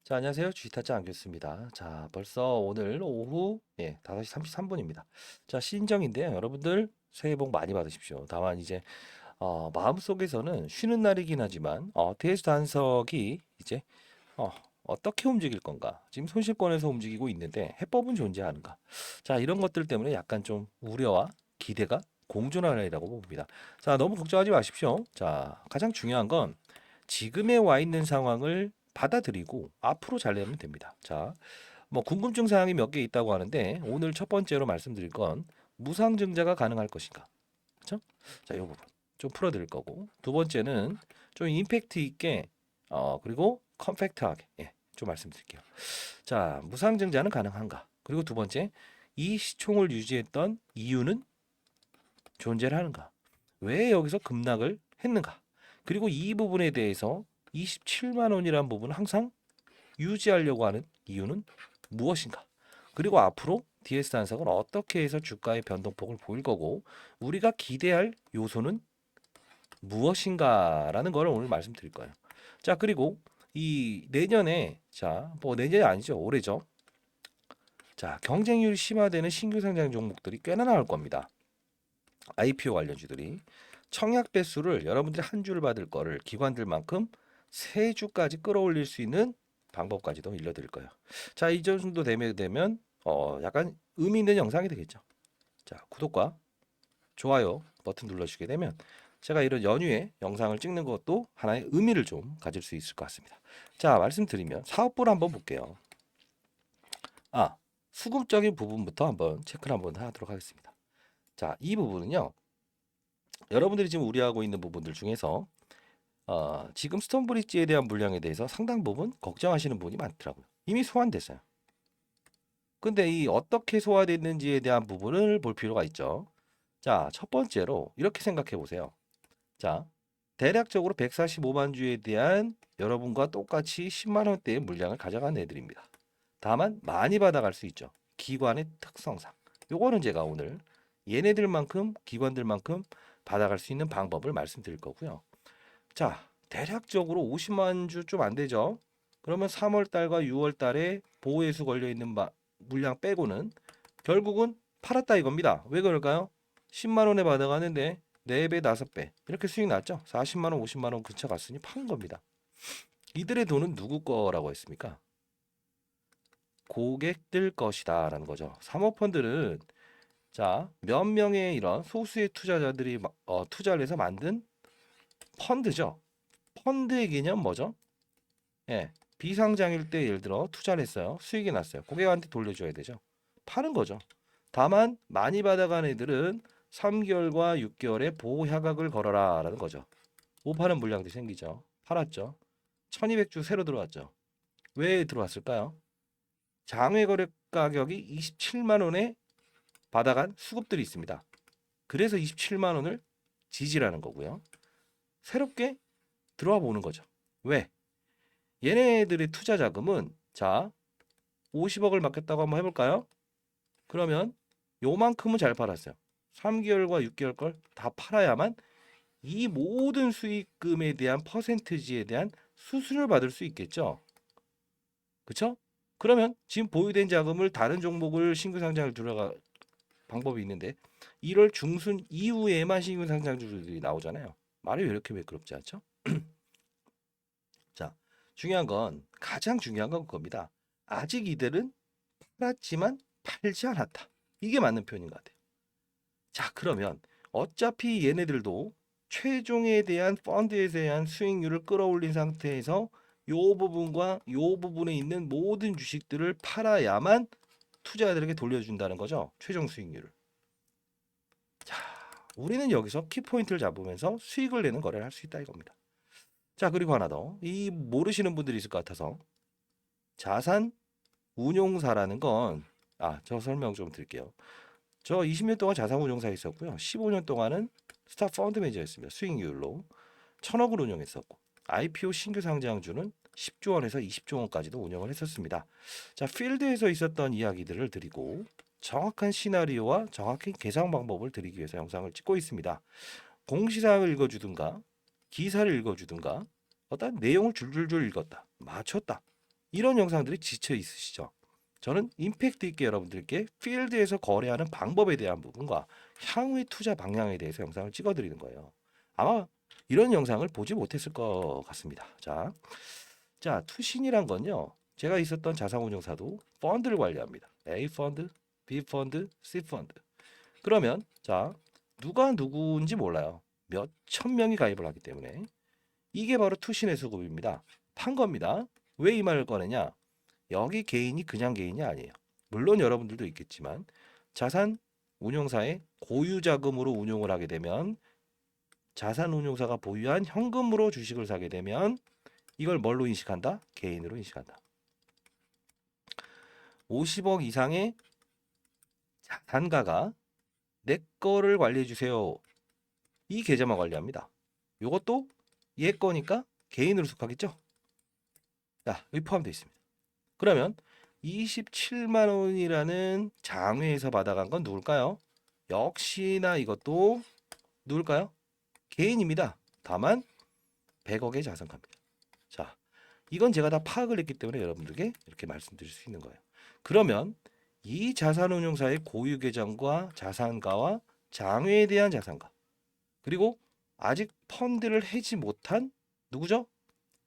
자, 안녕하세요. 주식타짜 안교수입니다. 자, 벌써 오늘 오후 5시 33분입니다. 자, 신정인데요. 여러분들 새해 복 많이 받으십시오. 다만 이제 마음속에서는 쉬는 날이긴 하지만 대수 단석이 이제 어, 어떻게 움직일 건가? 지금 손실권에서 움직이고 있는데 해법은 존재하는가? 자, 이런 것들 때문에 약간 좀 우려와 기대가 공존하리라고 봅니다. 자, 너무 걱정하지 마십시오. 자, 가장 중요한 건 지금에 와 있는 상황을 받아들이고 앞으로 잘내면 됩니다. 자, 뭐 궁금증 사항이 몇 개 있다고 하는데 오늘 첫 번째로 말씀드릴 건 무상증자가 가능할 것인가? 그렇죠? 자, 이 부분 좀 풀어드릴 거고 두 번째는 좀 임팩트 있게 그리고 컴팩트하게 좀 말씀드릴게요. 자, 무상증자는 가능한가? 그리고 두 번째, 이 시총을 유지했던 이유는 존재를 하는가? 왜 여기서 급락을 했는가? 그리고 이 부분에 대해서 27만 원이라는 부분을 항상 유지하려고 하는 이유는 무엇인가? 그리고 앞으로 DS 단석은 어떻게 해서 주가의 변동폭을 보일 거고 우리가 기대할 요소는 무엇인가라는 걸 오늘 말씀드릴 거예요. 자, 그리고 이 내년에 뭐 내년이 아니죠. 올해죠. 자, 경쟁률이 심화되는 신규 상장 종목들이 꽤나 나올 겁니다. IPO 관련주들이 청약 배수를 여러분들이 한 주를 받을 거를 기관들만큼 세 주까지 끌어올릴 수 있는 방법까지도 알려드릴 거예요. 자, 이 정도 되면 약간 의미 있는 영상이 되겠죠. 자, 구독과 좋아요 버튼 눌러주게 되면 제가 이런 연휴에 영상을 찍는 것도 하나의 의미를 좀 가질 수 있을 것 같습니다. 자, 말씀드리면 사업부를 한번 볼게요. 수급적인 부분부터 한번 체크를 한번 하도록 하겠습니다. 자, 이 부분은요. 여러분들이 지금 우려하고 있는 부분들 중에서 지금 스톤브리지에 대한 물량에 대해서 상당 부분 걱정하시는 분이 많더라고요. 이미 소환됐어요. 근데 이 어떻게 소화됐는지에 대한 부분을 볼 필요가 있죠. 자, 첫 번째로 이렇게 생각해 보세요. 자, 대략적으로 145만 주에 대한 여러분과 똑같이 10만 원대의 물량을 가져간 애들입니다. 다만 많이 받아갈 수 있죠. 기관의 특성상. 요거는 제가 오늘 얘네들만큼 기관들만큼 받아갈 수 있는 방법을 말씀드릴 거고요. 자, 대략적으로 50만 주 좀 안 되죠. 그러면 3월 달과 6월 달에 보호해수 걸려 있는 물량 빼고는 결국은 팔았다 이겁니다. 왜 그럴까요? 10만 원에 받아가는데 4배, 5배 이렇게 수익 났죠. 40만 원, 50만 원 근처 갔으니 판 겁니다. 이들의 돈은 누구 거라고 했습니까? 고객들 것이다라는 거죠. 사모펀드는 몇 명의 이런 소수의 투자자들이 투자를 해서 만든 펀드죠. 펀드의 개념 뭐죠? 예, 비상장일 때 예를 들어 투자를 했어요. 수익이 났어요. 고객한테 돌려줘야 되죠. 파는 거죠. 다만 많이 받아간 애들은 3개월과 6개월의 보호 협약을 걸어라라는 거죠. 못 파는 물량들이 생기죠. 팔았죠. 1200주 새로 들어왔죠. 왜 들어왔을까요? 장외 거래 가격이 27만 원에 받아간 수급들이 있습니다. 그래서 27만 원을 지지라는 거고요. 새롭게 들어와 보는 거죠. 왜? 얘네들의 투자 자금은 50억을 맡겼다고 한번 해볼까요? 그러면 요만큼은 잘 팔았어요. 3개월과 6개월 걸 다 팔아야만 이 모든 수익금에 대한 퍼센티지에 대한 수수료를 받을 수 있겠죠. 그렇죠? 그러면 지금 보유된 자금을 다른 종목을 신규 상장을 들어가 방법이 있는데 1월 중순 이후에만 신규 상장주들이 나오잖아요. 말이 왜 이렇게 매끄럽지 않죠? 자, 중요한 건 가장 중요한 건 그겁니다. 아직 이들은 팔았지만 팔지 않았다. 이게 맞는 표현인 것 같아요. 자, 그러면 어차피 얘네들도 최종에 대한 펀드에 대한 수익률을 끌어올린 상태에서 요 부분과 요 부분에 있는 모든 주식들을 팔아야만 투자자들에게 돌려준다는 거죠. 최종 수익률을. 자, 우리는 여기서 키포인트를 잡으면서 수익을 내는 거래를 할 수 있다 이겁니다. 자, 그리고 하나 더. 이 모르시는 분들이 있을 것 같아서 자산 운용사라는 건 저 설명 좀 드릴게요. 저 20년 동안 자산운용사에 있었고요. 15년 동안은 스타 펀드 매니저였습니다. 수익률로 1,000억을 운용했었고 IPO 신규 상장주는 10조 원에서 20조 원까지도 운영을 했었습니다. 자, 필드에서 있었던 이야기들을 드리고 정확한 시나리오와 정확한 계산 방법을 드리기 위해서 영상을 찍고 있습니다. 공시사항을 읽어주든가 기사를 읽어주든가 어떤 내용을 줄줄줄 읽었다. 맞췄다. 이런 영상들이 지쳐 있으시죠? 저는 임팩트 있게 여러분들께 필드에서 거래하는 방법에 대한 부분과 향후의 투자 방향에 대해서 영상을 찍어드리는 거예요. 아마 이런 영상을 보지 못했을 것 같습니다. 자, 투신이란 건요. 제가 있었던 자산운용사도 펀드를 관리합니다. A 펀드, B 펀드, C 펀드. 그러면 자, 누가 누구인지 몰라요. 몇 천 명이 가입을 하기 때문에 이게 바로 투신의 수급입니다. 판 겁니다. 왜 이 말을 꺼내냐? 여기 개인이 그냥 개인이 아니에요. 물론 여러분들도 있겠지만 자산 운용사의 고유 자금으로 운용을 하게 되면 자산 운용사가 보유한 현금으로 주식을 사게 되면 이걸 뭘로 인식한다? 개인으로 인식한다. 50억 이상의 자산가가 내 거를 관리해 주세요. 이 계좌만 관리합니다. 이것도 얘 거니까 개인으로 속하겠죠? 자, 여기 포함되어 있습니다. 그러면 27만 원이라는 장외에서 받아간 건 누굴까요? 역시나 이것도 누굴까요? 개인입니다. 다만 100억의 자산가입니다. 자, 이건 제가 다 파악을 했기 때문에 여러분들께 이렇게 말씀드릴 수 있는 거예요. 그러면 이 자산운용사의 고유 계정과 자산가와 장외에 대한 자산가 그리고 아직 펀드를 해지 못한 누구죠?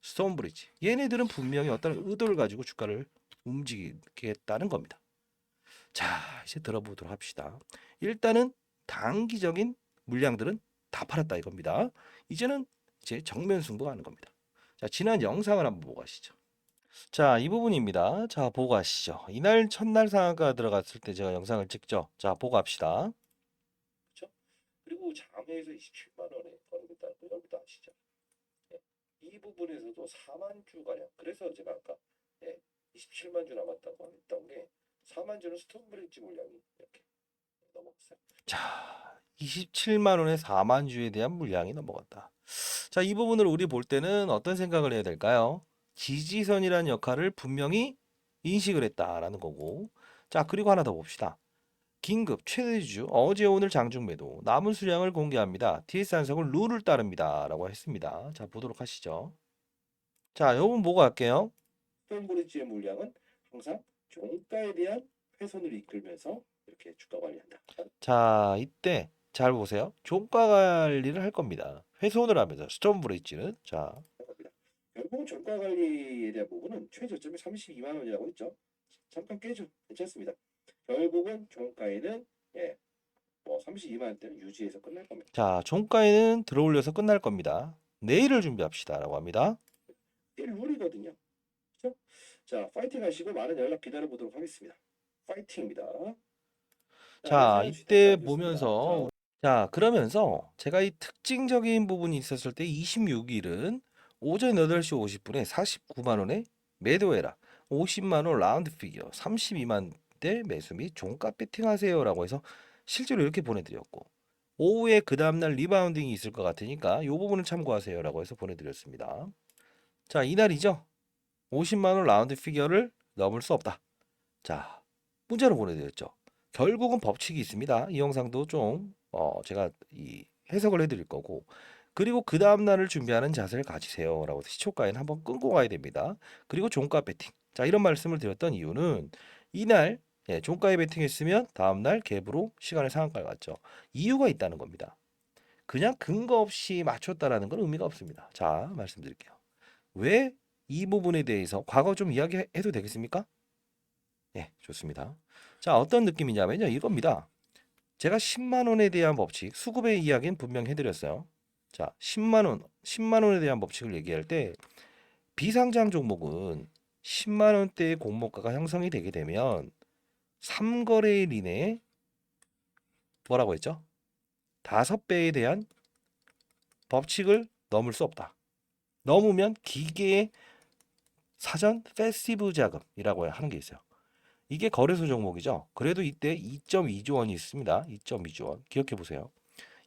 스톤브리지. 얘네들은 분명히 어떤 의도를 가지고 주가를 움직이겠다는 겁니다. 자, 이제 들어보도록 합시다. 일단은 단기적인 물량들은 다 팔았다 이겁니다. 이제는 이제 정면 승부가 하는 겁니다. 자, 지난 영상을 한번 보고 가시죠. 자, 이 부분입니다. 자, 보고 가시죠. 이날 첫날 상한가 들어갔을 때 제가 영상을 찍죠. 자, 보고 갑시다. 그렇죠? 그리고 장외에서 27만 원에 거래됐다는 거 여러분도 아시죠? 예. 이 부분에서도 4만 주 가량. 그래서 제가 아까 27만 주 남았다고 했던 게 4만 주는 스톤브리지 물량이 이렇게 넘어갔어요. 자, 27만 원에 4만 주에 대한 물량이 넘어갔다. 자, 이 부분을 우리 볼 때는 어떤 생각을 해야 될까요? 지지선이라는 역할을 분명히 인식을 했다라는 거고. 자, 그리고 하나 더 봅시다. 긴급 최대주 어제 오늘 장중 매도 남은 수량을 공개합니다. TS 한석을 룰을 따릅니다. 라고 했습니다. 자, 보도록 하시죠. 자, 요 부분 보고 갈게요. 스톤브리지의 물량은 항상 종가에 대한 훼손을 이끌면서 이렇게 주가 관리한다. 자, 이때 잘 보세요. 종가 관리를 할 겁니다. 훼손을 하면서 스톤브리지는 자, 결국은 종가 관리에 대한 부분은 최저점이 32만 원이라고 했죠. 잠깐 깨죠. 괜찮습니다. 결국은 종가에는 32만 원대는 유지해서 끝날 겁니다. 자, 종가에는 들어올려서 끝날 겁니다. 내일을 준비합시다라고 합니다. 내일 룰이거든요. 그렇죠? 자, 파이팅 하시고 많은 연락 기다려 보도록 하겠습니다. 파이팅입니다. 자, 이때 보면서 자, 그러면서 제가 이 특징적인 부분이 있었을 때 26일은 오전 8시 50분에 49만 원에 매도해라. 50만 원 라운드 피겨 32만 대 매수 및 종가 배팅하세요라고 해서 실제로 이렇게 보내드렸고 오후에 그 다음날 리바운딩이 있을 것 같으니까 이 부분을 참고하세요라고 해서 보내드렸습니다. 자, 이날이죠. 50만 원 라운드 피겨를 넘을 수 없다. 자, 문자로 보내드렸죠. 결국은 법칙이 있습니다. 이 영상도 좀 제가 이 해석을 해드릴 거고 그리고 그 다음 날을 준비하는 자세를 가지세요라고 시초가에는 한번 끊고 가야 됩니다. 그리고 종가 배팅. 자, 이런 말씀을 드렸던 이유는 이날 종가에 배팅했으면 다음 날 갭으로 시간을 상한가를 갔죠. 이유가 있다는 겁니다. 그냥 근거 없이 맞췄다라는 건 의미가 없습니다. 자, 말씀드릴게요. 왜 이 부분에 대해서 과거 좀 이야기해도 되겠습니까? 네, 좋습니다. 자, 어떤 느낌이냐면요. 이겁니다. 제가 10만 원에 대한 법칙, 수급의 이야기는 분명히 해드렸어요. 자, 10만 원에 대한 법칙을 얘기할 때 비상장 종목은 10만 원대의 공모가가 형성이 되게 되면 3거래일 이내에 뭐라고 했죠? 5배에 대한 법칙을 넘을 수 없다. 넘으면 기계의 사전 패시브 자금이라고 하는 게 있어요. 이게 거래소 종목이죠. 그래도 이때 2.2조 원이 있습니다. 2.2조 원. 기억해 보세요.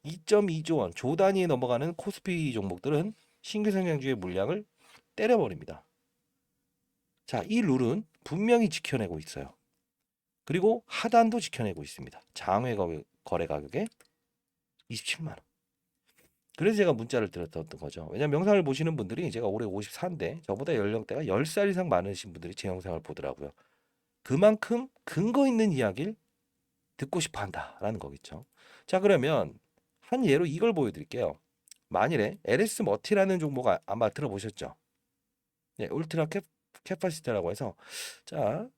2.2조 원 조 단위에 넘어가는 코스피 종목들은 신규 성장주의 물량을 때려버립니다. 자, 이 룰은 분명히 지켜내고 있어요. 그리고 하단도 지켜내고 있습니다. 장외 거래 가격에 27만 원. 그래서 제가 문자를 드렸던 거죠. 왜냐면 영상을 보시는 분들이 제가 올해 54인데 저보다 연령대가 10살 이상 많으신 분들이 제 영상을 보더라고요. 그만큼 근거 있는 이야기를 듣고 싶어 한다라는 거겠죠. 자, 그러면 한 예로 이걸 보여드릴게요. 만일에 LS 머티라는 종목 아마 들어보셨죠? 네, 울트라 캐파시터라고 해서 자,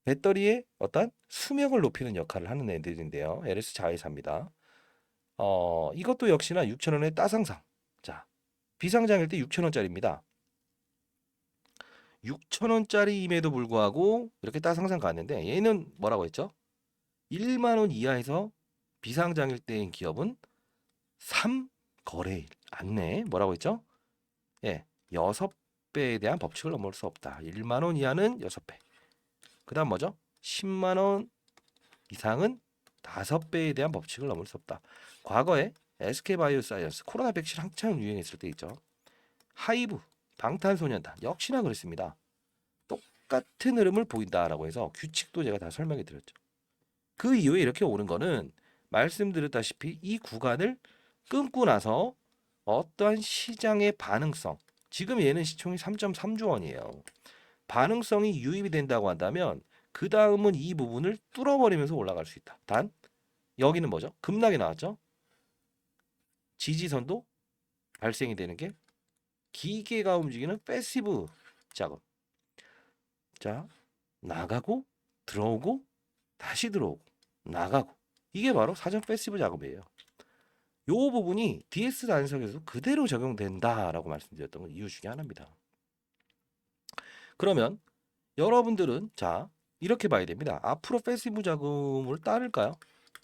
배터리의 어떤 수명을 높이는 역할을 하는 애들인데요. LS 자회사입니다. 이것도 역시나 6,000원의 따상상. 자, 비상장일 때 6,000원짜리입니다. 6,000원짜리임에도 불구하고 이렇게 따상상 갔는데 얘는 뭐라고 했죠? 1만 원 이하에서 비상장일 때인 기업은 3거래일 안내 뭐라고 했죠? 예, 6배에 대한 법칙을 넘을 수 없다. 1만 원 이하는 6배. 그다음 뭐죠? 10만 원 이상은 5배에 대한 법칙을 넘을 수 없다. 과거에 SK바이오사이언스 코로나 백신 한창 유행했을 때 있죠. 하이브, 방탄소년단 역시나 그랬습니다. 똑같은 흐름을 보인다라고 해서 규칙도 제가 다 설명해 드렸죠. 그 이후에 이렇게 오는 거는 말씀드렸다시피 이 구간을 끊고 나서 어떠한 시장의 반응성, 지금 얘는 시총이 3.3조 원이에요. 반응성이 유입이 된다고 한다면 그 다음은 이 부분을 뚫어버리면서 올라갈 수 있다. 단 여기는 뭐죠? 급락이 나왔죠. 지지선도 발생이 되는 게 기계가 움직이는 패시브 작업. 자, 나가고 들어오고 다시 들어오고 나가고 이게 바로 사전 패시브 작업이에요. 요 부분이 DS 단석에서 그대로 적용된다라고 말씀드렸던 건 이유 중에 하나입니다. 그러면 여러분들은 자 이렇게 봐야 됩니다. 앞으로 패시브 자금을 따를까요?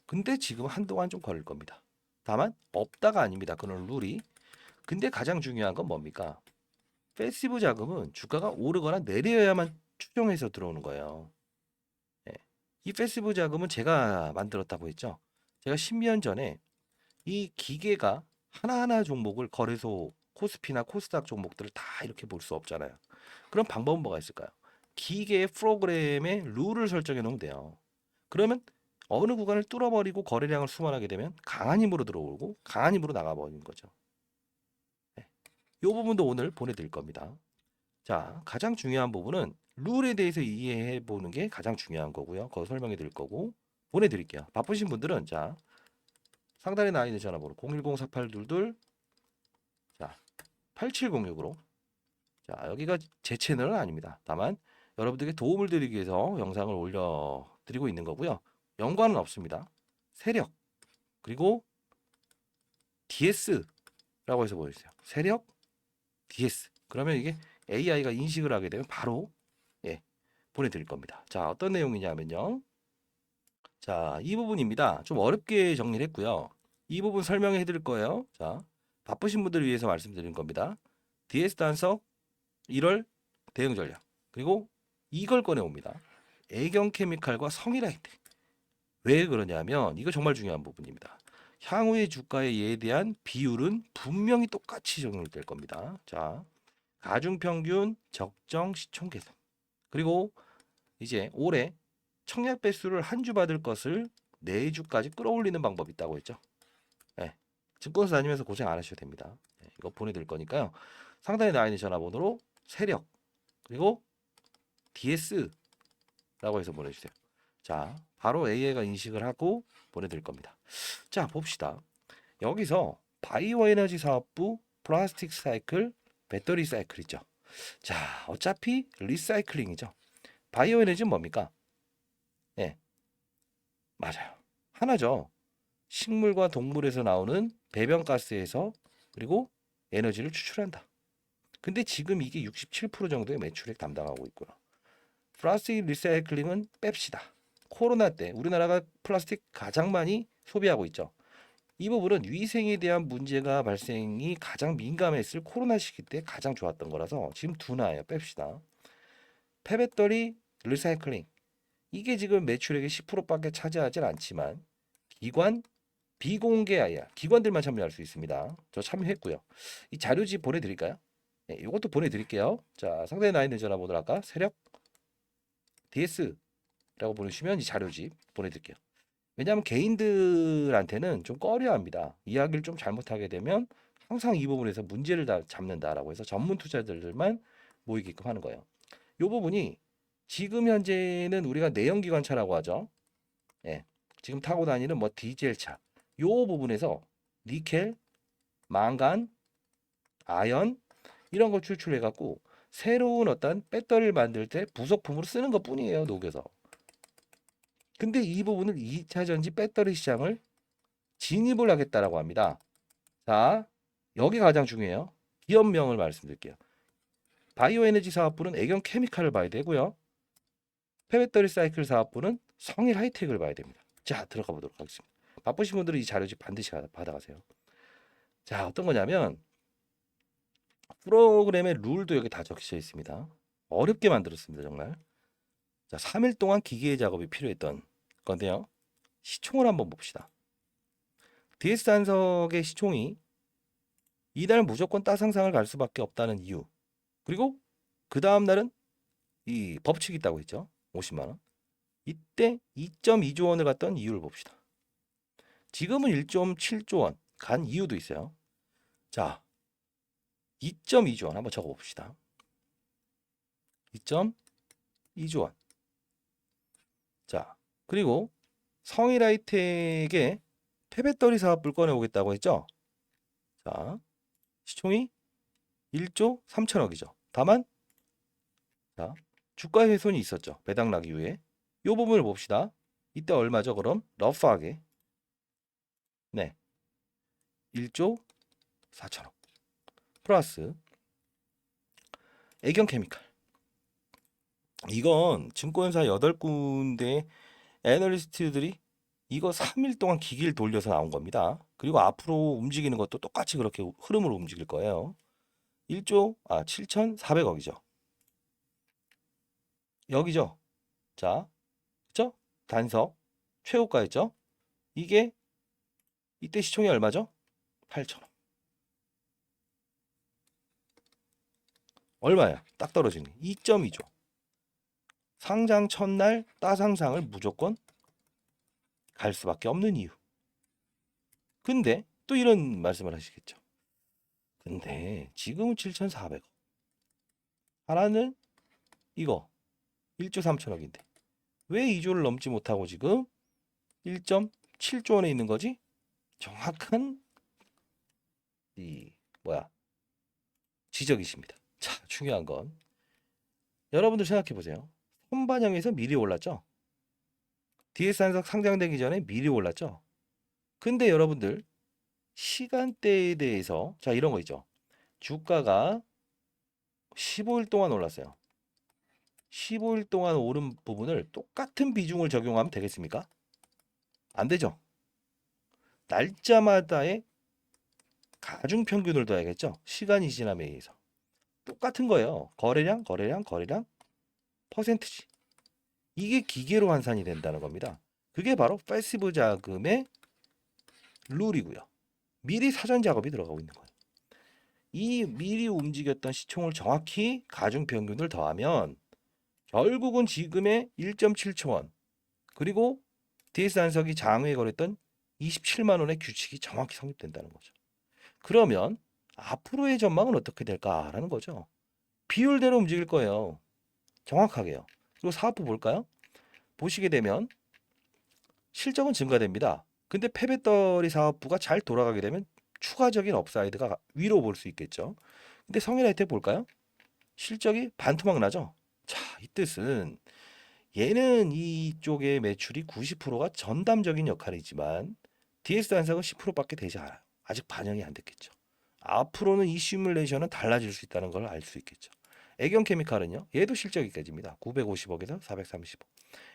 근데 지금 한동안 좀 걸릴 겁니다. 다만 없다가 아닙니다. 그런 룰이. 근데 가장 중요한 건 뭡니까? 패시브 자금은 주가가 오르거나 내려야만 추정해서 들어오는 거예요. 예. 이 패시브 자금은 제가 만들었다고 했죠. 제가 10년 전에 이 기계가 하나하나 종목을 거래소 코스피나 코스닥 종목들을 다 이렇게 볼 수 없잖아요. 그럼 방법은 뭐가 있을까요? 기계의 프로그램에 룰을 설정해 놓으면 돼요. 그러면 어느 구간을 뚫어버리고 거래량을 수반하게 되면 강한 힘으로 들어오고 강한 힘으로 나가버리는 거죠. 네. 이 부분도 오늘 보내드릴 겁니다. 자, 가장 중요한 부분은 룰에 대해서 이해해 보는 게 가장 중요한 거고요. 그거 설명해 드릴 거고 보내드릴게요. 바쁘신 분들은 자 상단에 나와 있는 전화번호 010-4822 자 8706으로 자 여기가 제 채널은 아닙니다. 다만 여러분들에게 도움을 드리기 위해서 영상을 올려드리고 있는 거고요. 연관은 없습니다. 세력 그리고 DS라고 해서 보여주세요. 세력 DS 그러면 이게 AI가 인식을 하게 되면 바로 예, 보내드릴 겁니다. 자 어떤 내용이냐면요. 자 이 부분입니다. 좀 어렵게 정리를 했고요. 이 부분 설명해 드릴 거예요. 자 바쁘신 분들을 위해서 말씀드린 겁니다. DS 단석 1월 대응 전략 그리고 이걸 꺼내옵니다. 애경 케미칼과 성일라이트 왜 그러냐면 이거 정말 중요한 부분입니다. 향후의 주가에 대한 비율은 분명히 똑같이 적용될 겁니다. 자 가중평균 적정 시총 개선 그리고 이제 올해 청약 배수를 한 주 받을 것을 4주까지 끌어올리는 방법이 있다고 했죠. 네. 증권사 다니면서 고생 안 하셔도 됩니다. 네, 이거 보내드릴 거니까요. 상단에 나와 있는 전화번호로 세력 그리고 DS라고 해서 보내주세요. 자 바로 AI가 인식을 하고 보내드릴 겁니다. 자 봅시다. 여기서 바이오 에너지 사업부 플라스틱 사이클 배터리 사이클 있죠. 자 어차피 리사이클링이죠. 바이오 에너지는 뭡니까? 네 맞아요. 하나죠. 식물과 동물에서 나오는 배변가스에서 그리고 에너지를 추출한다. 근데 지금 이게 67% 정도의 매출액 담당하고 있고요. 플라스틱 리사이클링은 뺍시다. 코로나 때 우리나라가 플라스틱 가장 많이 소비하고 있죠. 이 부분은 위생에 대한 문제가 발생이 가장 민감했을 코로나 시기 때 가장 좋았던 거라서 지금 둔화예요. 뺍시다. 폐배터리 리사이클링 이게 지금 매출액의 10%밖에 차지하진 않지만 기관 비공개 IR 기관들만 참여할 수 있습니다. 저 참여했고요. 이 자료집 보내드릴까요? 네, 이것도 보내드릴게요. 자 상단에 나 있는 전화번호 아까 세력 DS라고 보내주시면 이 자료집 보내드릴게요. 왜냐하면 개인들한테는 좀 꺼려합니다. 이야기를 좀 잘못하게 되면 항상 이 부분에서 문제를 다 잡는다라고 해서 전문 투자자들만 모이게끔 하는 거예요. 이 부분이 지금 현재는 우리가 내연기관차라고 하죠. 예, 지금 타고 다니는 뭐 디젤차 이 부분에서 니켈, 망간, 아연 이런 걸 추출해 갖고 새로운 어떤 배터리를 만들 때 부속품으로 쓰는 것뿐이에요. 녹여서. 근데 이 부분을 2차 전지 배터리 시장을 진입을 하겠다라고 합니다. 자, 여기 가장 중요해요. 기업명을 말씀드릴게요. 바이오에너지 사업부는 애경 케미칼을 봐야 되고요. 폐배터리 사이클 사업부는 성일 하이텍을 봐야 됩니다. 자, 들어가 보도록 하겠습니다. 바쁘신 분들은 이 자료집 반드시 받아가세요. 자, 어떤 거냐면 프로그램의 룰도 여기 다 적혀 있습니다. 어렵게 만들었습니다, 정말. 자, 3일 동안 기계 작업이 필요했던 건데요. 시총을 한번 봅시다. DS 한석의 시총이 이달 무조건 따상상을 갈 수밖에 없다는 이유. 그리고 그 다음 날은 이 법칙이 있다고 했죠. 50만 원. 이때 2.2조 원을 갔던 이유를 봅시다. 지금은 1.7조 원 간 이유도 있어요. 자, 2.2조 원 한번 적어 봅시다. 2.2조 원. 자, 그리고 성일하이텍의 폐배터리 사업을 꺼내오겠다고 했죠. 자, 시총이 1조 3천억이죠. 다만 자, 주가 훼손이 있었죠. 배당락 이후에. 이 부분을 봅시다. 이때 얼마죠? 그럼 러프하게 네, 1조 4천억 플러스 애경케미칼. 이건 증권사 8군데 애널리스트들이 이거 3일 동안 기기를 돌려서 나온 겁니다. 그리고 앞으로 움직이는 것도 똑같이 그렇게 흐름으로 움직일 거예요. 1조 7,400억이죠. 여기죠. 자, 그쵸? 단석 최고가였죠. 이게 이때 시총이 얼마죠? 8천억. 얼마야? 딱 떨어지는 2.2조. 상장 첫날 따상상을 무조건 갈 수밖에 없는 이유. 근데 또 이런 말씀을 하시겠죠. 근데 지금은 7,400억. 하나는 이거 1조 3천억인데 왜 2조를 넘지 못하고 지금 1.7조 원에 있는 거지? 정확한 이 지적이십니다. 자, 중요한 건 여러분들 생각해 보세요. 선반영에서 미리 올랐죠? DS 한석 상장되기 전에 미리 올랐죠? 근데 여러분들 시간대에 대해서 자, 이런 거 있죠. 주가가 15일 동안 올랐어요. 15일 동안 오른 부분을 똑같은 비중을 적용하면 되겠습니까? 안 되죠. 날짜마다의 가중 평균을 둬야겠죠. 시간이 지남에 의해서. 똑같은 거예요. 거래량, 퍼센트지. 이게 기계로 환산이 된다는 겁니다. 그게 바로 패시브 자금의 룰이고요. 미리 사전 작업이 들어가고 있는 거예요. 이 미리 움직였던 시총을 정확히 가중 평균을 더하면 결국은 지금의 1.7조 원 그리고 DS 한석이 장외에 거랬던 27만 원의 규칙이 정확히 성립된다는 거죠. 그러면 앞으로의 전망은 어떻게 될까라는 거죠. 비율대로 움직일 거예요. 정확하게요. 그리고 사업부 볼까요? 보시게 되면 실적은 증가됩니다. 근데 폐배터리 사업부가 잘 돌아가게 되면 추가적인 업사이드가 위로 볼 수 있겠죠. 근데 성일하이텍 볼까요? 실적이 반토막 나죠. 자, 이 뜻은 얘는 이쪽의 매출이 90%가 전담적인 역할이지만 DS 한상은 10%밖에 되지 않아요. 아직 반영이 안 됐겠죠. 앞으로는 이 시뮬레이션은 달라질 수 있다는 걸 알 수 있겠죠. 애경케미칼은요. 얘도 실적이 깨집니다. 950억에서 430억.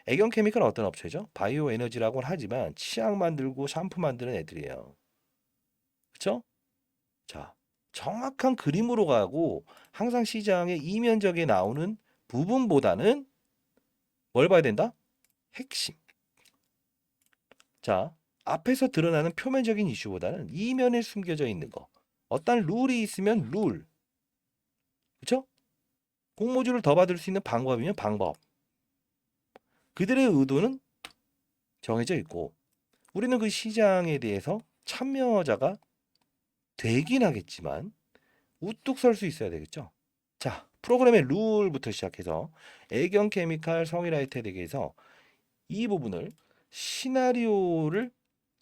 애경케미칼은 어떤 업체죠? 바이오 에너지라고는 하지만 치약 만들고 샴푸 만드는 애들이에요. 그렇죠? 자, 정확한 그림으로 가고 항상 시장에 이면적에 나오는 부분보다는 뭘 봐야 된다? 핵심. 자, 앞에서 드러나는 표면적인 이슈보다는 이면에 숨겨져 있는 거. 어떤 룰이 있으면 룰. 그렇죠? 공모주를 더 받을 수 있는 방법이면 방법. 그들의 의도는 정해져 있고 우리는 그 시장에 대해서 참여자가 되긴 하겠지만 우뚝 설 수 있어야 되겠죠. 자, 프로그램의 룰부터 시작해서 애경 케미칼 성일아이트에 대해서 이 부분을 시나리오를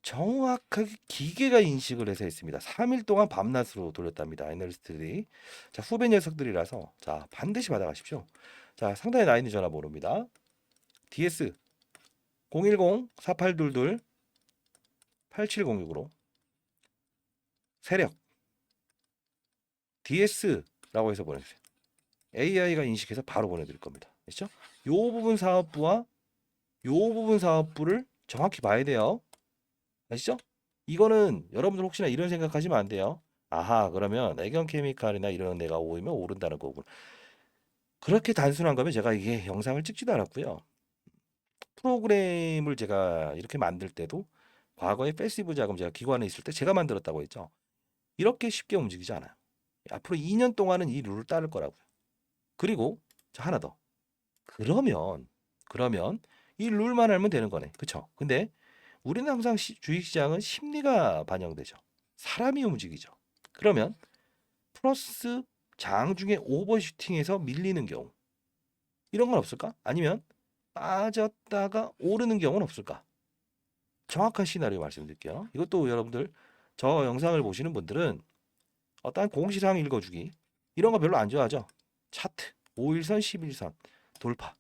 정확하게 기계가 인식을 해서 했습니다. 3일 동안 밤낮으로 돌렸답니다. 애널리스트들이. 자, 후배 녀석들이라서 자, 반드시 받아가십시오. 자, 상단에 나 있는 전화번호입니다. DS 010-4822-8706으로 세력 DS라고 해서 보내주세요. AI가 인식해서 바로 보내드릴 겁니다. 아시죠? 요 부분 사업부와 요 부분 사업부를 정확히 봐야 돼요. 아시죠? 이거는 여러분들 혹시나 이런 생각하시면 안 돼요. 아하, 그러면 애경 케미칼이나 이런 데가 오르면 오른다는 거고. 그렇게 단순한 거면 제가 이게 영상을 찍지도 않았고요. 프로그램을 제가 이렇게 만들 때도 과거에 패시브 자금 제가 기관에 있을 때 제가 만들었다고 했죠. 이렇게 쉽게 움직이지 않아요. 앞으로 2년 동안은 이 룰을 따를 거라고요. 그리고 자, 하나 더. 그러면 이 룰만 알면 되는 거네. 그쵸? 근데 우리는 항상 주식시장은 심리가 반영되죠. 사람이 움직이죠. 그러면 플러스 장중에 오버슈팅해서 밀리는 경우 이런 건 없을까? 아니면 빠졌다가 오르는 경우는 없을까? 정확한 시나리오 말씀드릴게요. 이것도 여러분들 저 영상을 보시는 분들은 어떠한 공시사항 읽어주기 이런 거 별로 안 좋아하죠. 차트 5일선 11선 돌파.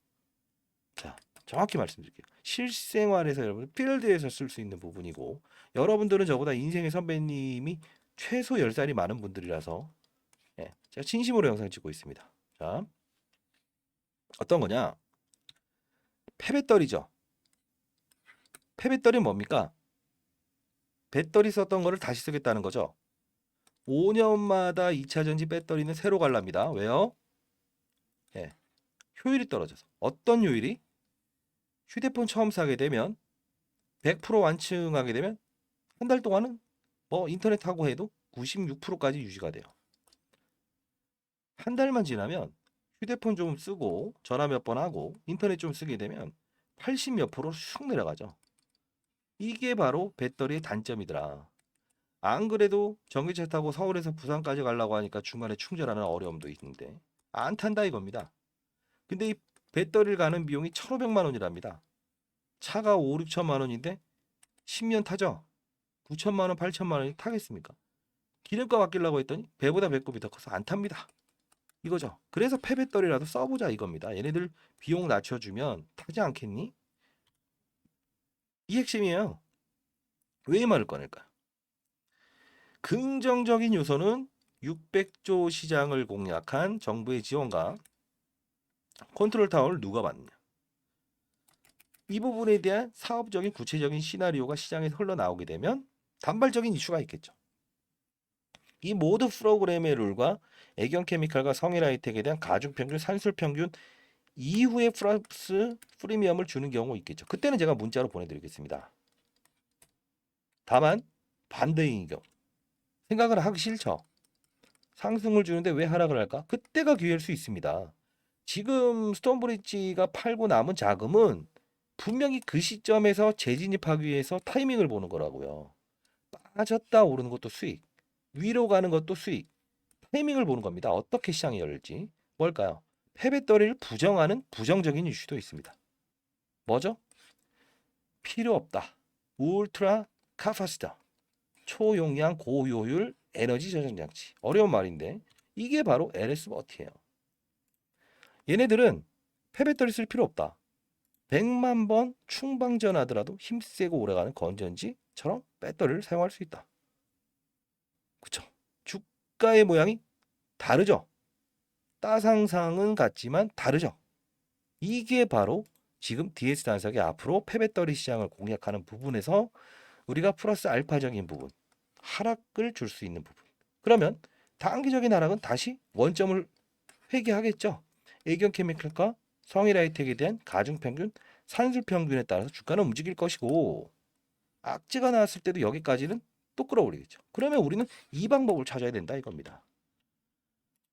자, 정확히 말씀드릴게요. 실생활에서 여러분 필드에서 쓸 수 있는 부분이고 여러분들은 저보다 인생의 선배님이 최소 10살이 많은 분들이라서 예, 제가 진심으로 영상 찍고 있습니다. 자, 어떤 거냐? 폐배터리죠. 폐배터리는 뭡니까? 배터리 썼던 거를 다시 쓰겠다는 거죠. 5년마다 2차 전지 배터리는 새로 갈랍니다. 왜요? 예, 효율이 떨어져서. 어떤 효율이? 휴대폰 처음 사게 되면 100% 완충하게 되면 한 달 동안은 뭐 인터넷 하고 해도 96%까지 유지가 돼요. 한 달만 지나면 휴대폰 좀 쓰고 전화 몇 번 하고 인터넷 좀 쓰게 되면 80 몇 프로 쑥 내려가죠. 이게 바로 배터리의 단점이더라. 안 그래도 전기차 타고 서울에서 부산까지 가려고 하니까 중간에 충전하는 어려움도 있는데 안 탄다 이겁니다. 근데 이 배터리를 가는 비용이 1,500만 원이랍니다. 차가 5, 6천만 원인데 10년 타죠. 9천만 원, 8천만 원이 타겠습니까? 기름값 아끼려고 했더니 배보다 배꼽이 더 커서 안 탑니다. 이거죠. 그래서 폐배터리라도 써보자 이겁니다. 얘네들 비용 낮춰주면 타지 않겠니? 이 핵심이에요. 왜 이 말을 꺼낼까요? 긍정적인 요소는 600조 시장을 공략한 정부의 지원과 컨트롤 타워를 누가 받느냐. 이 부분에 대한 사업적인 구체적인 시나리오가 시장에 흘러나오게 되면 단발적인 이슈가 있겠죠. 이 모두 프로그램의 룰과 애경 케미칼과 성일 하이텍에 대한 가중평균, 산술평균 이후에 플러스 프리미엄을 주는 경우가 있겠죠. 그때는 제가 문자로 보내드리겠습니다. 다만 반대인 경우 생각을 하기 싫죠. 상승을 주는데 왜 하락을 할까? 그때가 기회일 수 있습니다. 지금 스톤브리지가 팔고 남은 자금은 분명히 그 시점에서 재진입하기 위해서 타이밍을 보는 거라고요. 빠졌다 오르는 것도 수익, 위로 가는 것도 수익, 타이밍을 보는 겁니다. 어떻게 시장이 열릴지. 뭘까요? 폐배터리를 부정하는 부정적인 이슈도 있습니다. 뭐죠? 필요 없다. 울트라 카파시터. 초용량 고효율 에너지 저장 장치. 어려운 말인데 이게 바로 LS 버티예요. 얘네들은 폐배터리 쓸 필요 없다. 100만 번 충방전하더라도 힘세고 오래가는 건전지처럼 배터리를 사용할 수 있다. 그쵸? 주가의 모양이 다르죠? 따상상은 같지만 다르죠? 이게 바로 지금 DS 단석이 앞으로 폐배터리 시장을 공략하는 부분에서 우리가 플러스 알파적인 부분, 하락을 줄 수 있는 부분. 그러면 단기적인 하락은 다시 원점을 회귀하겠죠. 애경 케미칼과 성일 하이텍에 대한 가중평균, 산술평균에 따라서 주가는 움직일 것이고 악재가 나왔을 때도 여기까지는 또 끌어올리겠죠. 그러면 우리는 이 방법을 찾아야 된다 이겁니다.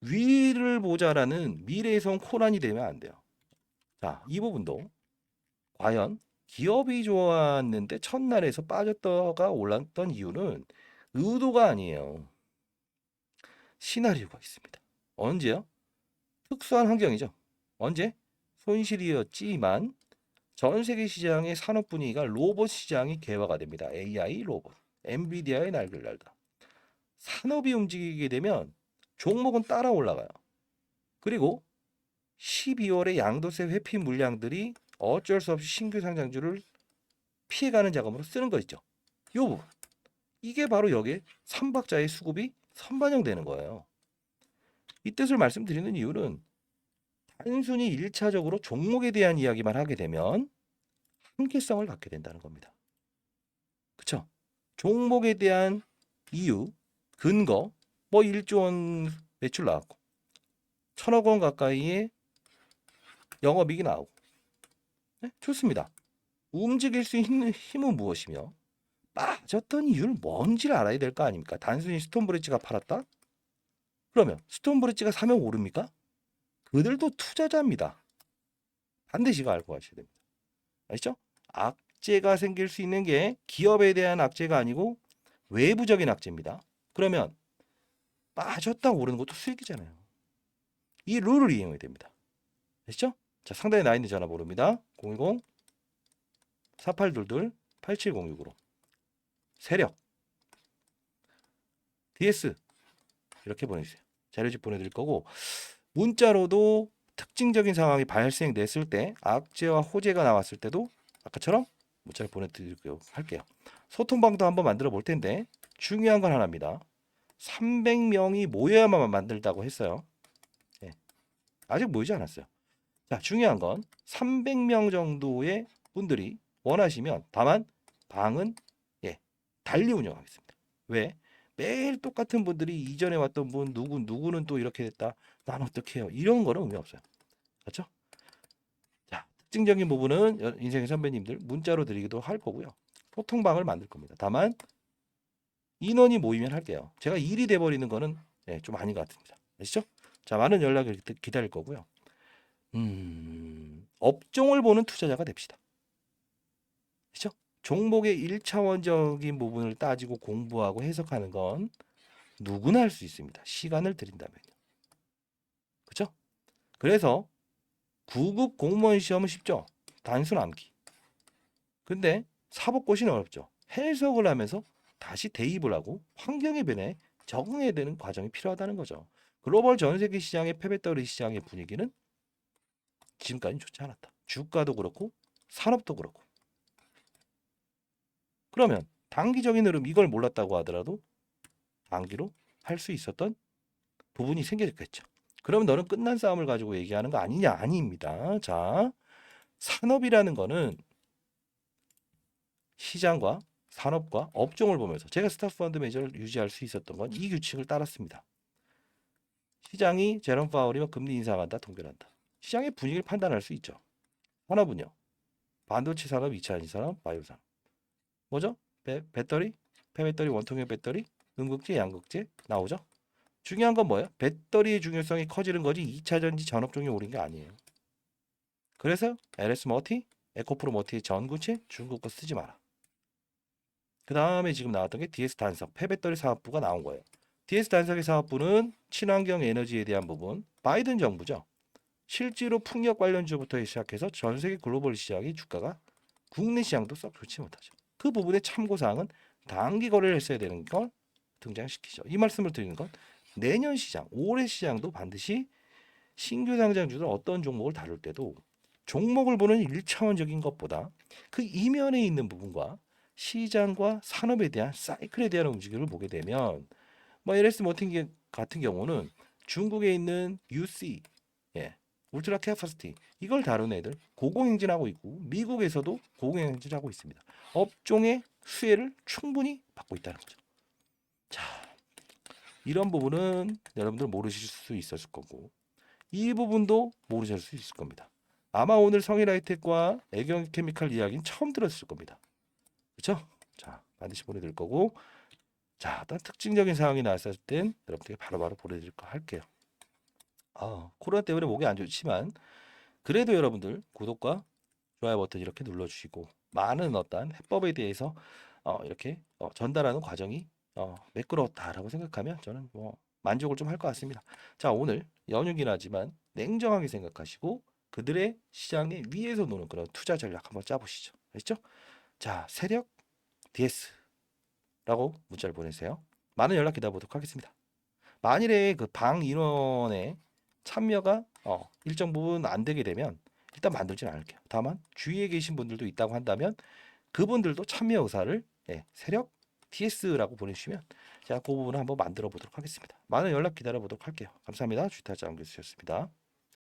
위를 보자라는 미래에서 온 코난이 되면 안 돼요. 자, 이 부분도 과연 기업이 좋았는데 첫날에서 빠졌다가 올랐던 이유는 의도가 아니에요. 시나리오가 있습니다. 언제요? 특수한 환경이죠. 언제? 손실이었지만 전 세계 시장의 산업 분위기가 로봇 시장이 개화가 됩니다. AI 로봇, 엔비디아의 날개를 날다. 산업이 움직이게 되면 종목은 따라 올라가요. 그리고 12월에 양도세 회피 물량들이 어쩔 수 없이 신규 상장주를 피해가는 자금으로 쓰는 거 있죠. 요 부분. 이게 바로 여기에 삼박자의 수급이 선반영되는 거예요. 이 뜻을 말씀드리는 이유는 단순히 1차적으로 종목에 대한 이야기만 하게 되면 한계성을 갖게 된다는 겁니다. 그쵸? 종목에 대한 이유, 근거, 뭐 1조 원 매출 나왔고 1,000억 원 가까이의 영업이익이 나오고 네? 좋습니다. 움직일 수 있는 힘은 무엇이며 빠졌던 이유는 뭔지를 알아야 될 거 아닙니까? 단순히 스톤브리지가 팔았다? 그러면 스톤브리지가 사면 오릅니까? 그들도 투자자입니다. 반드시 이거 알고 가셔야 됩니다. 아시죠? 악재가 생길 수 있는 게 기업에 대한 악재가 아니고 외부적인 악재입니다. 그러면 빠졌다 오르는 것도 수익이잖아요. 이 룰을 이용해야 됩니다. 아시죠? 자, 상단에 나 있는 전화번호입니다. 010-4822-8706으로 세력 DS 이렇게 보내주세요. 자료집 보내드릴 거고 문자로도 특징적인 상황이 발생됐을 때 악재와 호재가 나왔을 때도 아까처럼 문자를 보내드리도록 할게요. 소통방도 한번 만들어 볼 텐데 중요한 건 하나입니다. 300명이 모여야만 만들다고 했어요. 예, 아직 모이지 않았어요. 자, 중요한 건 300명 정도의 분들이 원하시면 다만 방은 달리 운영하겠습니다. 왜? 매일 똑같은 분들이 이전에 왔던 분 누구는 또 이렇게 됐다. 난 어떻게 해요? 이런 거는 의미 없어요. 그렇죠? 자, 특징적인 부분은 인생의 선배님들 문자로 드리기도 할 거고요. 소통방을 만들 겁니다. 다만 인원이 모이면 할게요. 제가 일이 돼버리는 거는 좀 아닌 것 같습니다. 아시죠? 자, 많은 연락을 기다릴 거고요. 업종을 보는 투자자가 됩시다. 그렇죠? 종목의 1차원적인 부분을 따지고 공부하고 해석하는 건 누구나 할 수 있습니다. 시간을 들인다면요. 그렇죠? 그래서 9급 공무원 시험은 쉽죠. 단순 암기. 근데 사법고시는 어렵죠. 해석을 하면서 다시 대입을 하고 환경의 변화에 적응해야 되는 과정이 필요하다는 거죠. 글로벌 전 세계 시장의 패배떨이 시장의 분위기는 지금까지 좋지 않았다. 주가도 그렇고 산업도 그렇고. 그러면 단기적인 흐름 이걸 몰랐다고 하더라도 단기로 할 수 있었던 부분이 생겼겠죠. 그러면 너는 끝난 싸움을 가지고 얘기하는 거 아니냐? 아닙니다. 자, 산업이라는 거는 시장과 산업과 업종을 보면서 제가 스타트 펀드 매저를 유지할 수 있었던 건 이 규칙을 따랐습니다. 시장이 제롬 파월이면 금리 인상한다, 동결한다. 시장의 분위기를 판단할 수 있죠. 산업은요. 반도체 산업, 2차 산업, 바이오 산업. 뭐죠? 배터리, 폐배터리, 원통형 배터리, 음극재, 양극재 나오죠? 중요한 건 뭐예요? 배터리의 중요성이 커지는 거지 2차 전지 전업종이 오른 게 아니에요. 그래서 LS 머티, 에코프로 머티의 전구체 중국 거 쓰지 마라. 그 다음에 지금 나왔던 게 DS 단석, 폐배터리 사업부가 나온 거예요. DS 단석의 사업부는 친환경 에너지에 대한 부분, 바이든 정부죠. 실제로 풍력 관련주부터 시작해서 전 세계 글로벌 시장의 주가가 국내 시장도 썩 좋지 못하죠. 그 부분의 참고사항은 단기 거래를 했어야 되는 걸 등장시키죠. 이 말씀을 드리는 건 내년 시장, 올해 시장도 반드시 신규 상장주들 어떤 종목을 다룰 때도 종목을 보는 1차원적인 것보다 그 이면에 있는 부분과 시장과 산업에 대한 사이클에 대한 움직임을 보게 되면 뭐 LS 머팅 같은 경우는 중국에 있는 UC, 울트라 캐파시티 이걸 다루는 애들 고공행진하고 있고 미국에서도 고공행진하고 있습니다. 업종의 수혜를 충분히 받고 있다는 거죠. 자, 이런 부분은 여러분들 모르실 수 있었을 거고 이 부분도 모르실 수 있을 겁니다. 아마 오늘 성일하이텍과 애경케미칼 이야기는 처음 들었을 겁니다. 그렇죠? 자, 반드시 보내드릴 거고 자, 어떤 특징적인 상황이 나왔을 땐 여러분들께 바로바로 보내드릴 거 할게요. 코로나 때문에 목이 안 좋지만 그래도 여러분들 구독과 좋아요 버튼 이렇게 눌러주시고 많은 어떤 해법에 대해서 이렇게 전달하는 과정이 매끄러웠다라고 생각하면 저는 뭐 만족을 좀 할 것 같습니다. 자, 오늘 연휴긴 하지만 냉정하게 생각하시고 그들의 시장의 위에서 노는 그런 투자 전략 한번 짜보시죠. 알겠죠? 자, 세력 DS라고 문자를 보내세요. 많은 연락 기다려보도록 하겠습니다. 만일에 그 방 인원의 참여가 일정 부분 안 되게 되면 일단 만들진 않을게요. 다만 주위에 계신 분들도 있다고 한다면 그분들도 참여 의사를 세력 TS라고 보내주시면 제가 그 부분을 한번 만들어 보도록 하겠습니다. 많은 연락 기다려 보도록 할게요. 감사합니다. 주타자 안 교수였습니다.